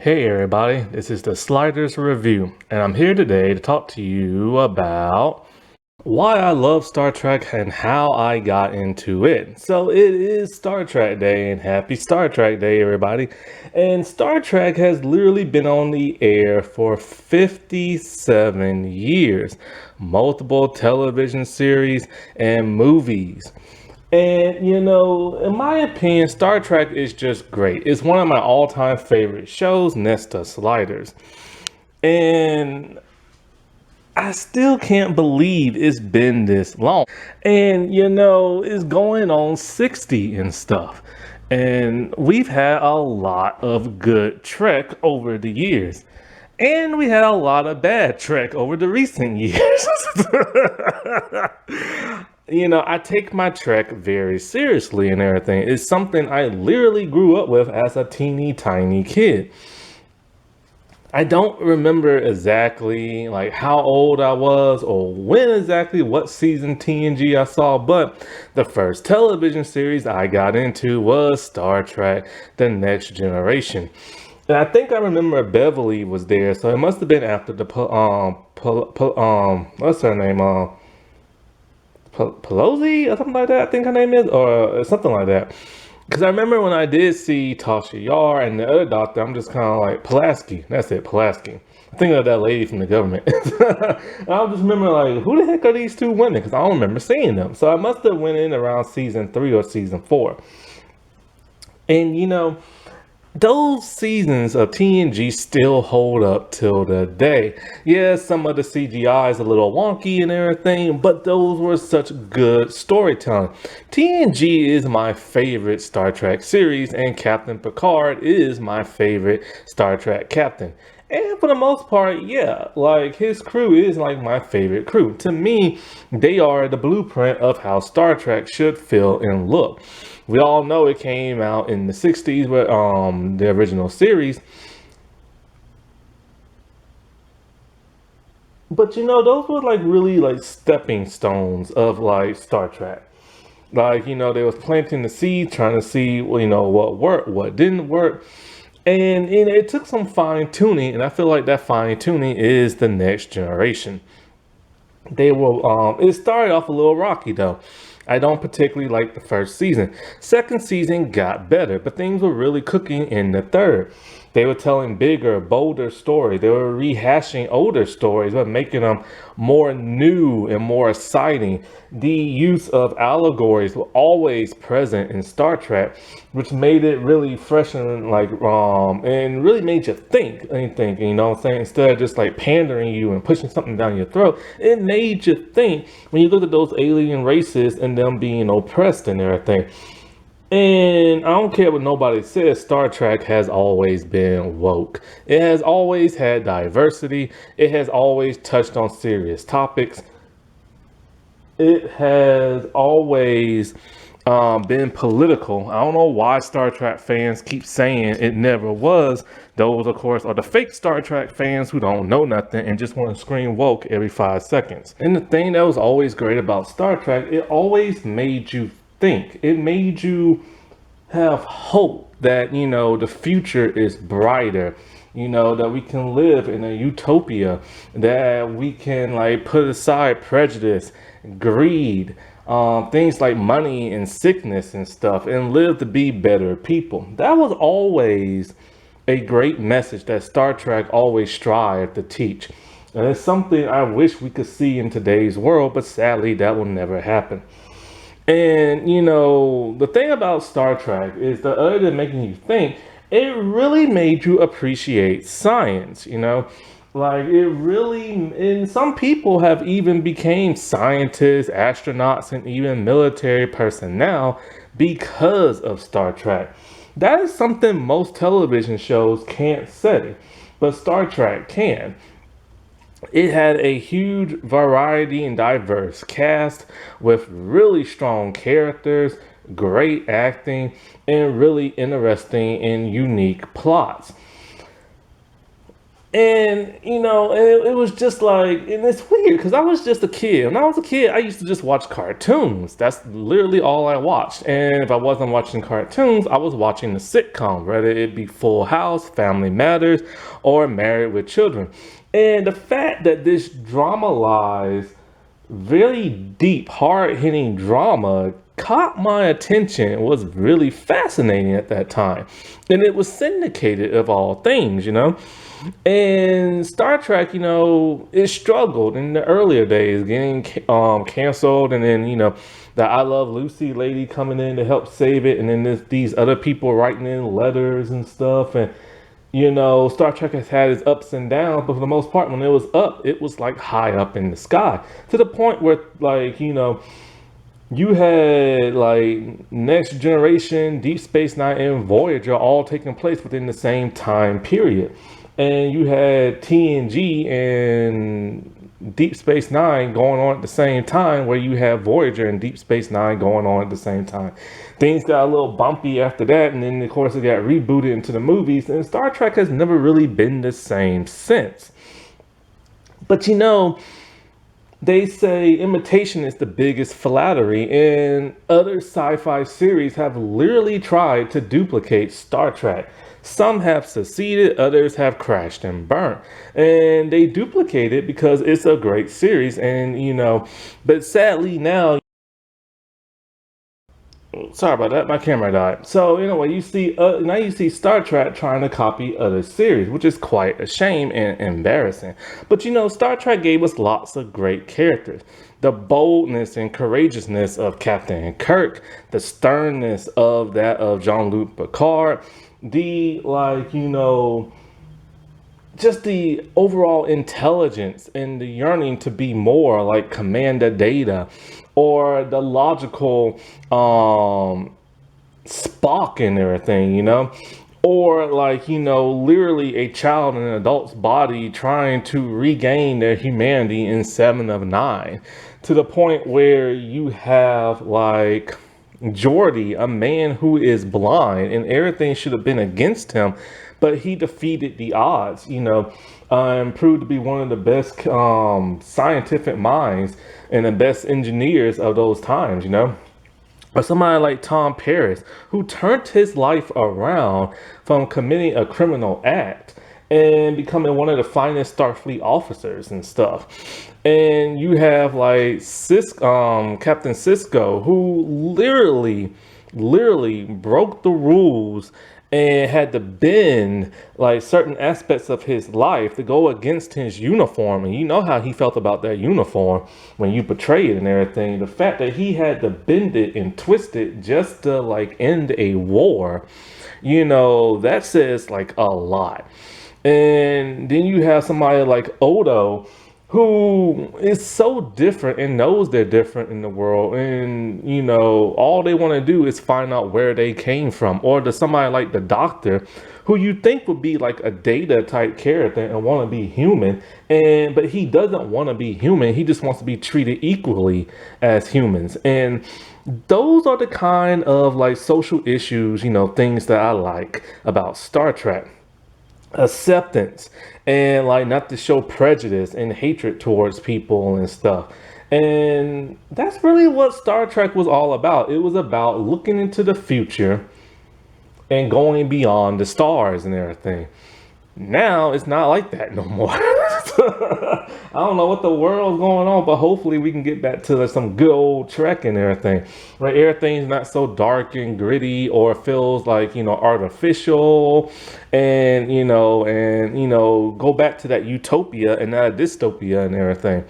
Hey everybody, this is the Sliders Review, and I'm here today to talk to you about why I love Star Trek and how I got into it. So it is Star Trek Day, and happy Star Trek Day, everybody. And Star Trek has literally been on the air for 57 years, multiple television series and movies. And in my opinion, Star Trek is just great. It's one of my all-time favorite shows, next to Sliders. And I still can't believe it's been this long. And it's going on 60 and stuff. And we've had a lot of good Trek over the years. And we had a lot of bad Trek over the recent years. I take my Trek very seriously and everything. It's something I literally grew up with as a teeny tiny kid. I don't remember exactly like how old I was or when exactly what season TNG I saw, but the first television series I got into was Star Trek: The Next Generation. And I think I remember Beverly was there, so it must have been after the what's her name? Pelosi or something like that, I think her name is, or something like that. Because I remember when I did see Tasha Yar and the other doctor, I'm just kind of like, Pulaski. That's it, Pulaski. I think of that lady from the government. And I just remember like, who the heck are these two women? Because I don't remember seeing them. So I must have went in around season 3 or season 4. And those seasons of TNG still hold up till the day. Yeah, some of the CGI is a little wonky and everything, but those were such good storytelling. TNG is my favorite Star Trek series, and Captain Picard is my favorite Star Trek captain. And for the most part, yeah, like his crew is like my favorite crew. To me, they are the blueprint of how Star Trek should feel and look. We all know it came out in the 60s with the original series. But those were like really like stepping stones of like Star Trek. Like, they was planting the seed, trying to see, what worked, what didn't work. And it took some fine tuning, and I feel like that fine tuning is the Next Generation. It started off a little rocky though. I don't particularly like the first season. Second season got better, but things were really cooking in the third. They were telling bigger, bolder stories. They were rehashing older stories, but making them more new and more exciting. The use of allegories were always present in Star Trek, which made it really fresh and and really made you think anything, what I'm saying? Instead of just like pandering you and pushing something down your throat, it made you think when you looked at those alien races and them being oppressed and everything. And I don't care what nobody says, Star Trek has always been woke. It has always had diversity. It has always touched on serious topics. It has always been political. I don't know why Star Trek fans keep saying it never was. Those, of course, are the fake Star Trek fans who don't know nothing and just want to scream woke every 5 seconds. And the thing that was always great about Star Trek, it always made you think. It made you have hope that, the future is brighter. That we can live in a utopia, that we can like put aside prejudice, greed, things like money and sickness and stuff, and live to be better people. That was always a great message that Star Trek always strived to teach. And it's something I wish we could see in today's world, but sadly that will never happen. And the thing about Star Trek is that other than making you think, it really made you appreciate science, like it really, and some people have even became scientists, astronauts, and even military personnel because of Star Trek. That is something most television shows can't say, but Star Trek can. It had a huge variety and diverse cast with really strong characters, great acting, and really interesting and unique plots. And it was just like, and it's weird because I was just a kid. When I was a kid, I used to just watch cartoons. That's literally all I watched. And if I wasn't watching cartoons, I was watching the sitcom, whether it be Full House, Family Matters, or Married with Children. And the fact that this dramatized, very deep, hard-hitting drama caught my attention, was really fascinating at that time. And it was syndicated of all things. And Star Trek, it struggled in the earlier days, getting canceled, and then the I Love Lucy lady coming in to help save it, and then these other people writing in letters and stuff, and Star Trek has had its ups and downs, but for the most part, when it was up, it was like high up in the sky, to the point where like you had like Next Generation, Deep Space Nine, and Voyager all taking place within the same time period. And you had TNG and Deep Space Nine going on at the same time, where you have Voyager and Deep Space Nine going on at the same time. Things got a little bumpy after that, and then of course it got rebooted into the movies, and Star Trek has never really been the same since. But they say imitation is the biggest flattery, and other sci-fi series have literally tried to duplicate Star Trek. Some have succeeded, others have crashed and burnt. And they duplicate it because it's a great series, and but sadly now, sorry about that, my camera died. So anyway, now you see Star Trek trying to copy other series, which is quite a shame and embarrassing. But Star Trek gave us lots of great characters. The boldness and courageousness of Captain Kirk, the sternness of Jean-Luc Picard, the just the overall intelligence and the yearning to be more like Commander Data, or the logical Spock and everything. Or literally a child in an adult's body trying to regain their humanity in Seven of Nine, to the point where you have like Geordi, a man who is blind, and everything should have been against him, but he defeated the odds, and proved to be one of the best scientific minds and the best engineers of those times. Or somebody like Tom Paris, who turned his life around from committing a criminal act and becoming one of the finest Starfleet officers and stuff. And you have like Captain Sisko, who literally broke the rules and had to bend like certain aspects of his life to go against his uniform. And you know how he felt about that uniform when you portray it and everything. The fact that he had to bend it and twist it just to like end a war, that says like a lot. And then you have somebody like Odo, who is so different and knows they're different in the world, and all they want to do is find out where they came from. Or to somebody like the Doctor, who you think would be like a Data type character and want to be human, but he doesn't want to be human. He just wants to be treated equally as humans. And those are the kind of like social issues, things that I like about Star Trek. Acceptance, and like not to show prejudice and hatred towards people and stuff. And that's really what Star Trek was all about. It was about looking into the future and going beyond the stars and everything. Now it's not like that no more. I don't know what the world's going on, but hopefully we can get back to some good old Trek and everything. Right? Everything's not so dark and gritty, or feels like, artificial, and go back to that utopia and not a dystopia and everything.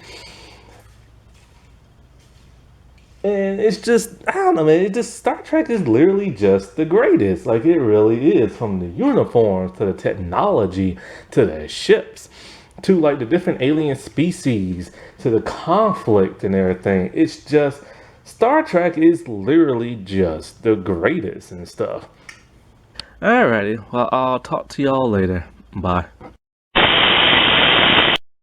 And it's just, I don't know, man. It just, Star Trek is literally just the greatest. Like, it really is. From the uniforms to the technology to the ships to like the different alien species to the conflict and everything. It's just, Star Trek is literally just the greatest and stuff. Alrighty. Well, I'll talk to y'all later. Bye.